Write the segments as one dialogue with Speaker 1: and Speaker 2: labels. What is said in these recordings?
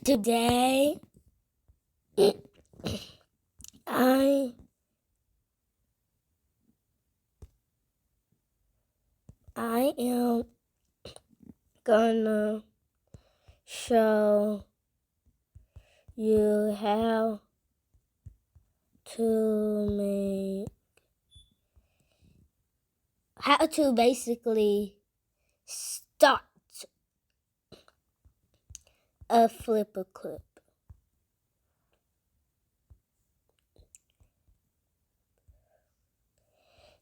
Speaker 1: Today, I am gonna show you how to basically start a flipaclip.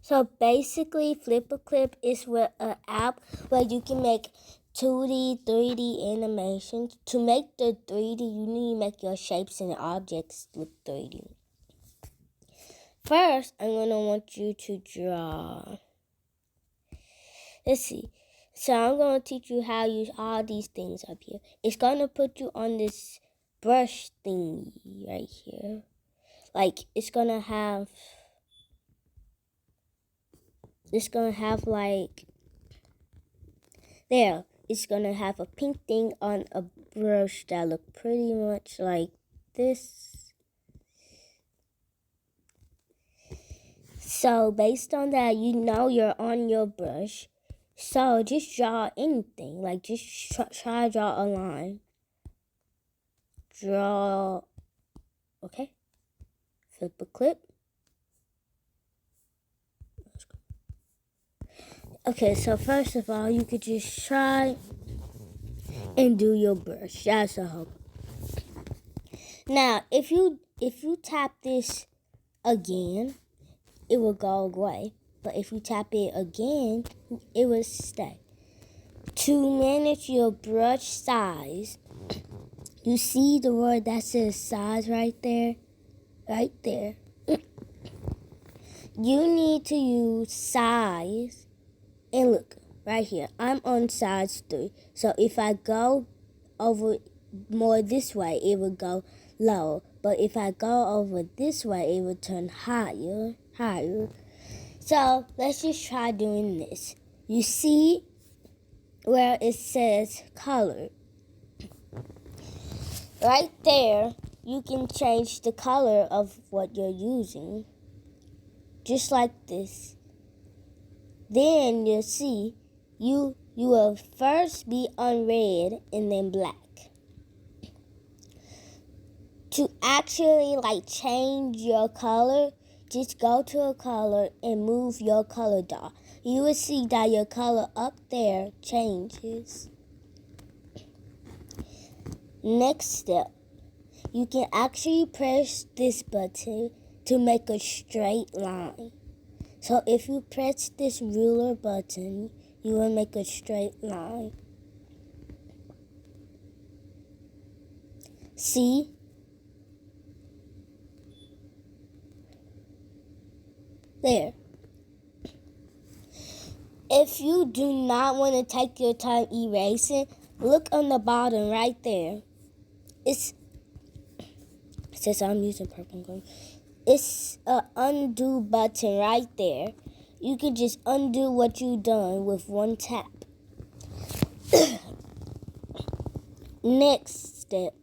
Speaker 1: So basically, flipaclip is an app where you can make 2D, 3D animations. To make the 3D, you need to make your shapes and objects with 3D. First, I'm gonna want you to draw. Let's see. So I'm gonna teach you how to use all these things up here. It's gonna put you on this brush thingy right here. Like it's gonna have like there. It's gonna have a pink thing on a brush that look pretty much like this. So based on that, you know you're on your brush. So just draw anything. Like just try to draw a line. Draw. Okay. Flipaclip. Okay, so first of all, you could just try and do your brush. That's a hope. Now, if you tap this again, it will go away. But if you tap it again, it will stay. To manage your brush size, you see the word that says size right there? Right there. You need to use size. And look, right here, I'm on size 3. So if I go over more this way, it would go lower. But if I go over this way, it would turn higher. So let's just try doing this. You see where it says color? Right there, you can change the color of what you're using. Just like this. Then you'll see you will first be on red and then black. To actually change your color, just go to a color and move your color dot. You will see that your color up there changes. Next step, you can actually press this button to make a straight line. So if you press this ruler button, you will make a straight line. See? There. If you do not want to take your time erasing, look on the bottom right there. It says I'm using purple and green. It's an undo button right there. You can just undo what you've done with one tap. Next step.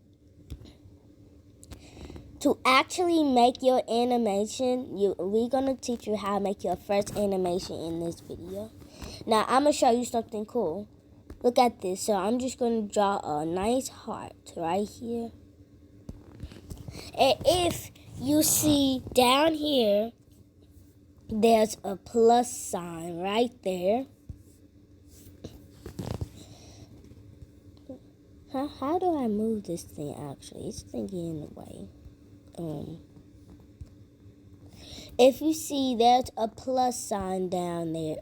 Speaker 1: To actually make your animation, we're going to teach you how to make your first animation in this video. Now, I'm going to show you something cool. Look at this. So I'm just going to draw a nice heart right here. And if you see down here, there's a plus sign right there. How do I move this thing actually? It's thinking in the way. If you see there's a plus sign down there.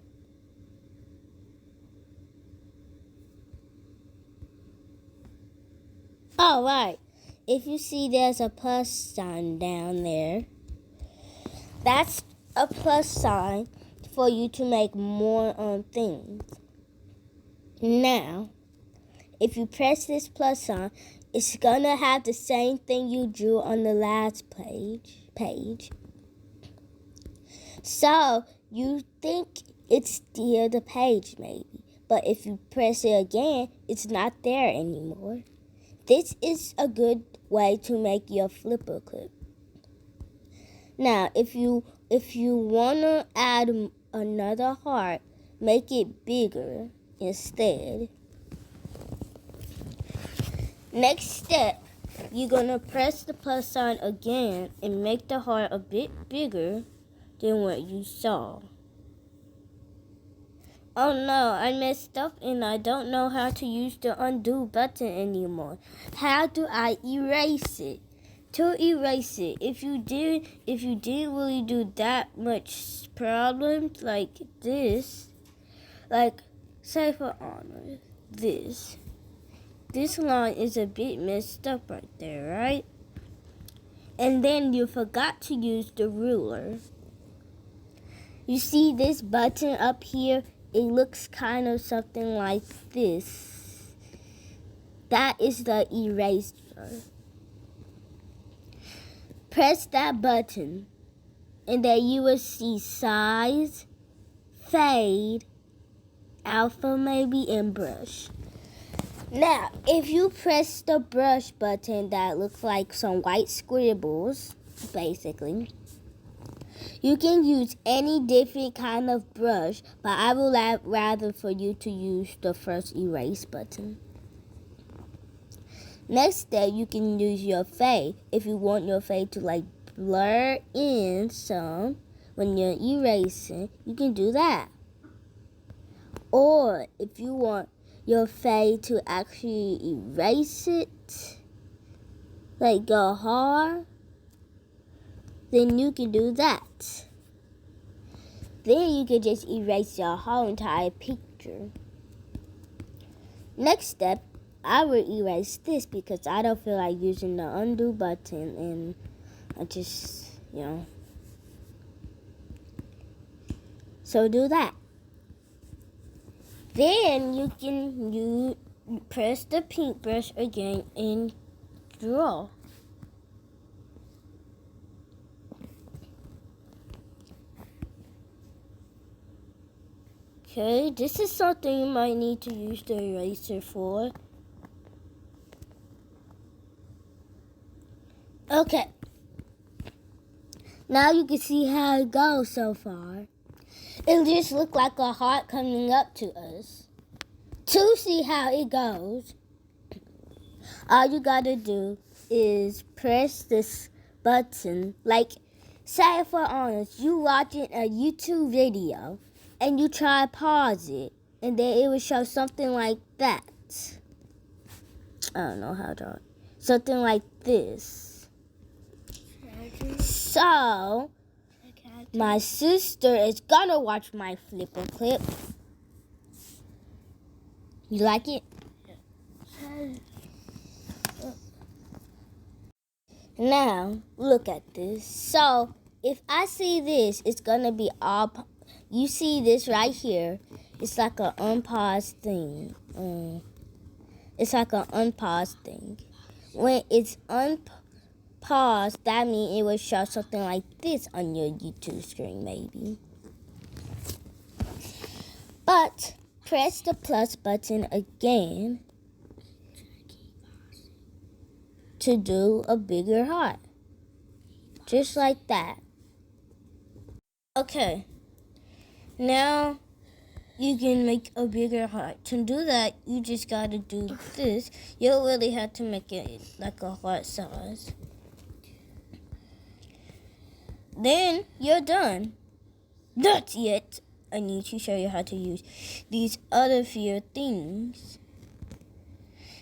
Speaker 1: Oh, right. If you see there's a plus sign down there, that's a plus sign for you to make more things. Now, if you press this plus sign, it's gonna have the same thing you drew on the last page. So you think it's still the page maybe, but if you press it again, it's not there anymore. This is a good way to make your flipper clip. Now, if you wanna add another heart, make it bigger instead. Next step, you're gonna press the plus sign again and make the heart a bit bigger than what you saw. Oh no, I messed up and I don't know how to use the undo button anymore. How do I erase it? To erase it, if you didn't really do that much problems like this, like say for honor, this line is a bit messed up right there, right? And then you forgot to use the ruler. You see this button up here? It looks kind of something like this. That is the eraser. Press that button and then you will see size, fade, alpha maybe, and brush. Now, if you press the brush button that looks like some white scribbles, basically, you can use any different kind of brush, but I would rather for you to use the first erase button. Next step, you can use your fade. If you want your fade to like blur in some when you're erasing, you can do that. Or if you want your fade to actually erase it, like go hard, then you can do that. Then you can just erase your whole entire picture. Next step, I will erase this because I don't feel like using the undo button and I just, so do that. Then you press the paintbrush again and draw. Okay, this is something you might need to use the eraser for. Okay. Now you can see how it goes so far. It just looks like a heart coming up to us. To see how it goes, all you gotta do is press this button. Like, say for honest, you watching a YouTube video and you try to pause it, and then it will show something like that. I don't know how to. Something like this. So, my sister is gonna watch my flipper clip. You like it? Now, look at this. So, if I see this, it's gonna be all. You see this right here? It's like an unpaused thing. It's like an unpaused thing. When it's unpaused, that means it will show something like this on your YouTube screen, maybe. But press the plus button again to do a bigger heart. Just like that. Okay. Now you can make a bigger heart. To do that, you just gotta do this. You don't really have to make it like a heart size. Then you're done. Not yet. I need to show you how to use these other few things.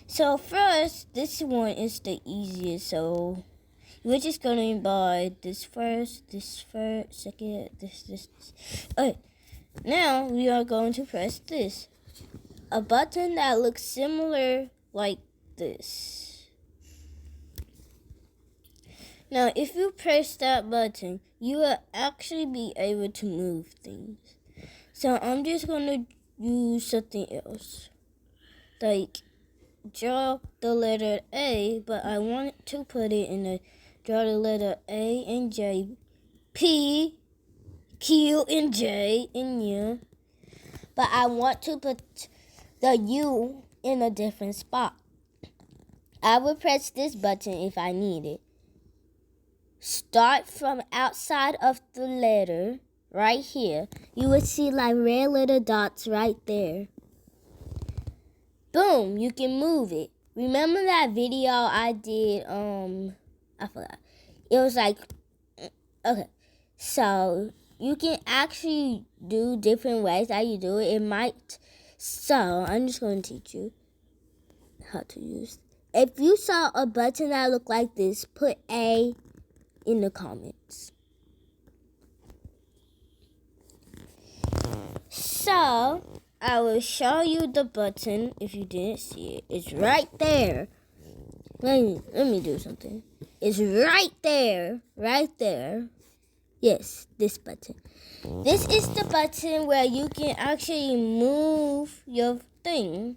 Speaker 1: So first, this one is the easiest. So we're just gonna buy this first, second, this. Okay. Now we are going to press this. A button that looks similar like this. Now if you press that button, you will actually be able to move things. So I'm just going to use something else. Like draw the letter A, but I want to put it in a draw the letter A and J, P, Q and J and U. But I want to put the U in a different spot. I would press this button if I need it. Start from outside of the letter right here. You would see like red little dots right there. Boom, you can move it. Remember that video I did, I forgot. It was like, okay. So, you can actually do different ways that you do it. So, I'm just going to teach you how to use. If you saw a button that looked like this, put A in the comments. So, I will show you the button if you didn't see it. It's right there. Let me do something. It's right there. Right there. Yes, this button. This is the button where you can actually move your thing.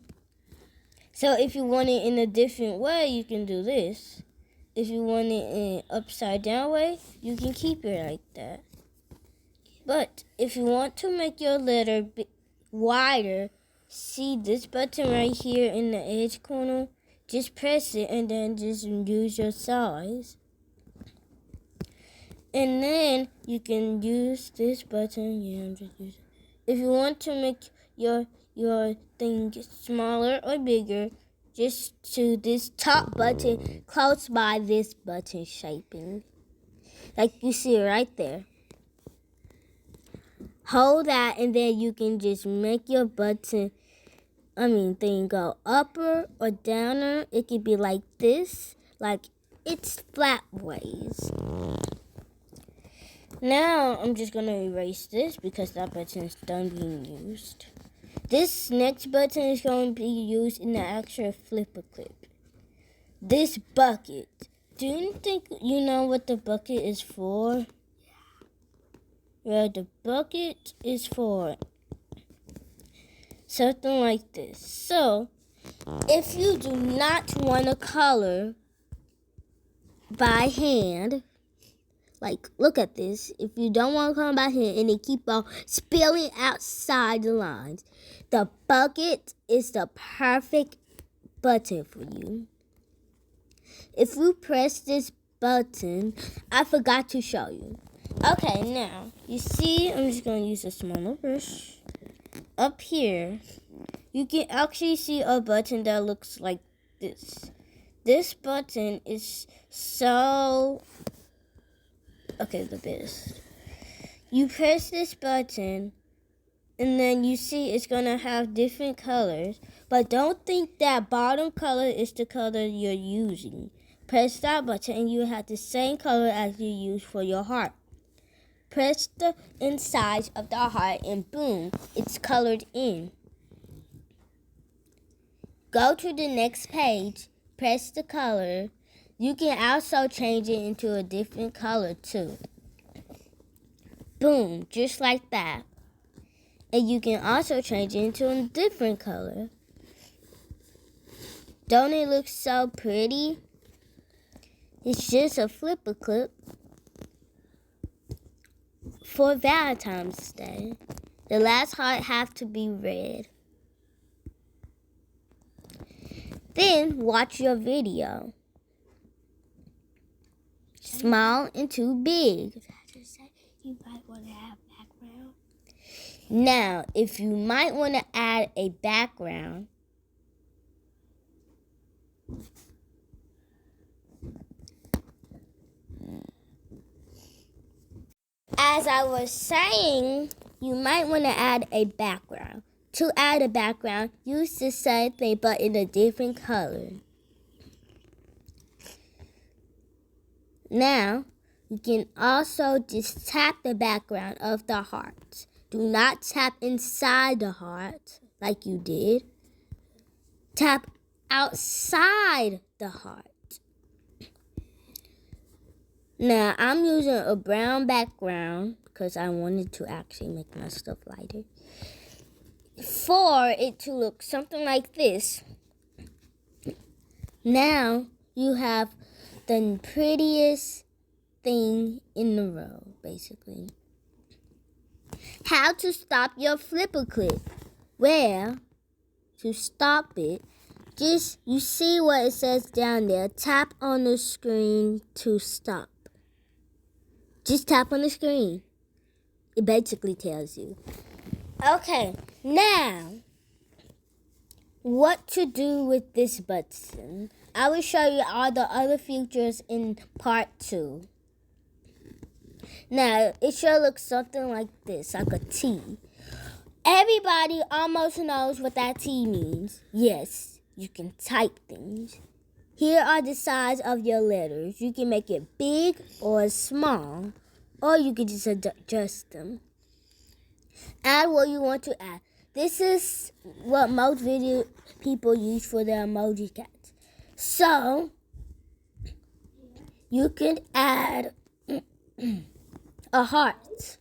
Speaker 1: So if you want it in a different way, you can do this. If you want it in upside down way, you can keep it like that. But if you want to make your letter wider, see this button right here in the edge corner? Just press it and then just use your size. And then you can use this button. Yeah, I'm just using. If you want to make your thing smaller or bigger, just to this top button close by this button shaping. Like you see it right there. Hold that and then you can just make your thing go upper or downer. It could be like this, like it's flat ways. Now I'm just gonna erase this because that button is done being used. This next button is going to be used in the actual flipaclip. This bucket. Do you think you know what the bucket is for? Yeah, the bucket is for something like this. So, if you do not want to color by hand, like look at this. If you don't want to color by hand and they keep on spilling outside the lines, the bucket is the perfect button for you. If you press this button, I forgot to show you. Okay, now, you see, I'm just going to use a smaller brush. Up here, you can actually see a button that looks like this. This button is so, the best. You press this button, and then you see it's going to have different colors. But don't think that bottom color is the color you're using. Press that button, and you have the same color as you use for your heart. Press the inside of the heart and boom, it's colored in. Go to the next page, press the color. You can also change it into a different color too. Boom, just like that. And you can also change it into a different color. Don't it look so pretty? It's just a flipaclip for Valentine's Day. The last heart have to be red. Then watch your video. Small and too big.
Speaker 2: You might want to have background.
Speaker 1: Now, if you might want to add a background, as I was saying, you might want to add a background. To add a background, use the same thing but in a different color. Now, you can also just tap the background of the heart. Do not tap inside the heart like you did. Tap outside the heart. Now, I'm using a brown background because I wanted to actually make my stuff lighter. For it to look something like this. Now, you have the prettiest thing in the row, basically. How to stop your flipaclip? Well, to stop it, just, you see what it says down there. Tap on the screen to stop. Just tap on the screen. It basically tells you. Okay, now, what to do with this button. I will show you all the other features in part 2. Now, it should look something like this, like a T. Everybody almost knows what that T means. Yes, you can type things. Here are the size of your letters. You can make it big or small, or you can just adjust them. Add what you want to add. This is what most video people use for their emoji cats. So, you can add a heart.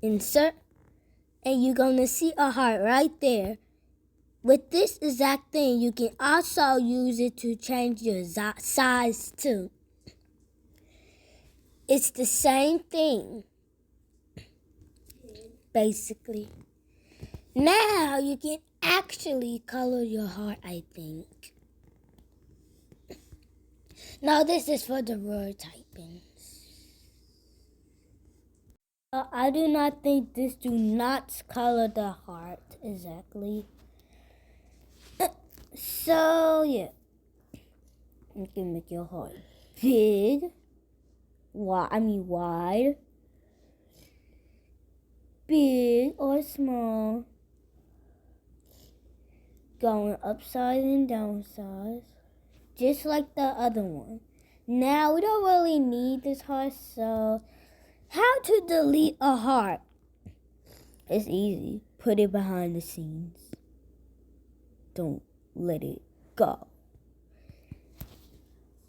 Speaker 1: Insert, and you're going to see a heart right there. With this exact thing, you can also use it to change your size too. It's the same thing, basically. Now you can actually color your heart, I think. Now this is for the word typing. I do not think this do not color the heart exactly. So yeah, you can make your heart big, wide, big or small, going upside and downside, just like the other one. Now we don't really need this heart, so how to delete a heart? It's easy. Put it behind the scenes. Don't let it go.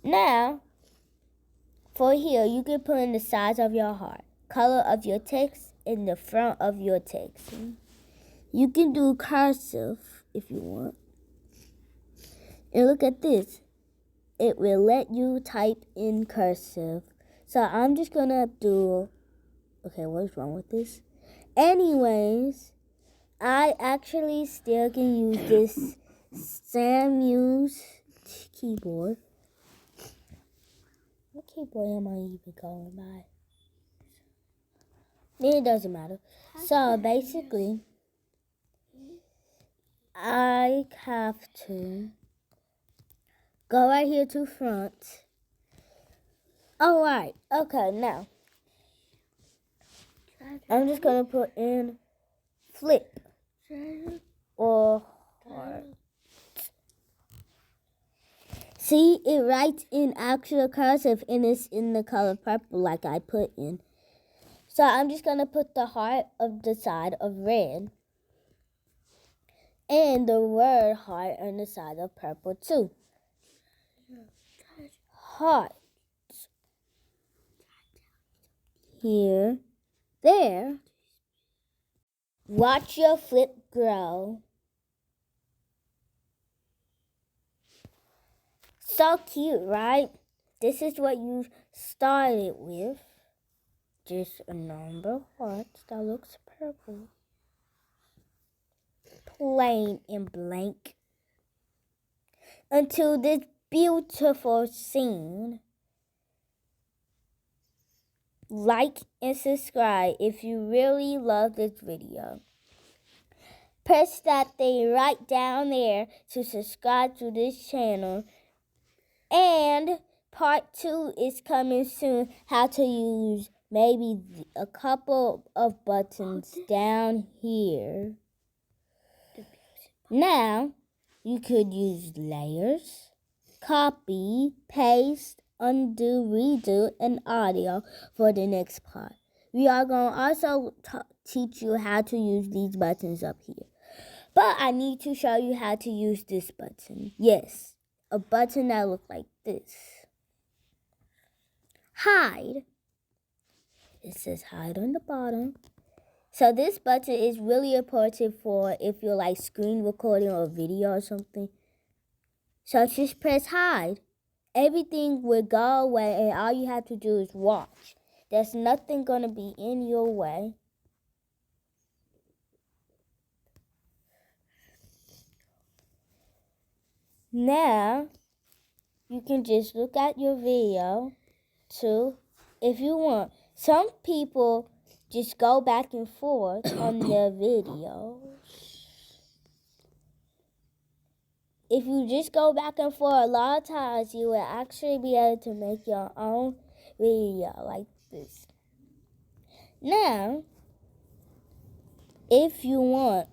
Speaker 1: Now, for here, you can put in the size of your heart, color of your text, and the front of your text. You can do cursive if you want. And look at this. It will let you type in cursive. So I'm just gonna do, okay, what's wrong with this? Anyways, I actually still can use this Samuel's keyboard. What keyboard am I even going by? It doesn't matter. So basically, I have to go right here to front. Alright, okay, now I'm just gonna put in flip or heart. See, it writes in actual cursive and it's in the color purple like I put in. So I'm just going to put the heart of the side of red. And the word heart on the side of purple too. Heart. Here. There. Watch your flip grow. So cute, right? This is what you started with. Just a number of hearts that looks purple. Plain and blank. Until this beautiful scene. Like and subscribe if you really love this video. Press that thing right down there to subscribe to this channel. And part 2 is coming soon. How to use maybe a couple of buttons down here. Now, you could use layers, copy, paste, undo, redo, and audio for the next part. We are going to also teach you how to use these buttons up here. But I need to show you how to use this button. Yes, a button that looks like this. Hide. It says hide on the bottom. So this button is really important for if you're like screen recording or video or something. So just press hide. Everything will go away and all you have to do is watch. There's nothing going to be in your way. Now, you can just look at your video too if you want. Some people just go back and forth on their videos. If you just go back and forth a lot of times, you will actually be able to make your own video like this. Now, if you want,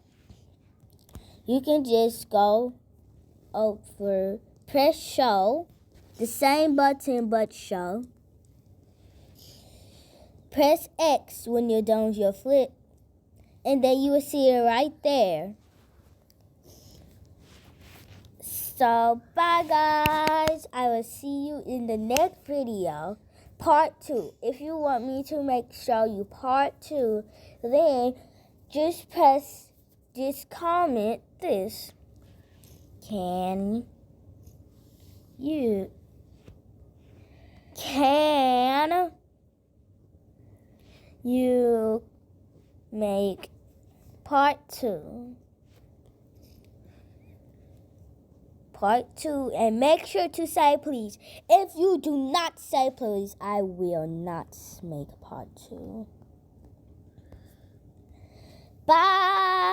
Speaker 1: you can just go over, press show, the same button but show. Press X when you're done with your flip, and then you will see it right there. So, bye guys. I will see you in the next video, part 2. If you want me to show you part 2, then just comment this. Can you make part 2? Part 2, and make sure to say please. If you do not say please, I will not make part 2. Bye.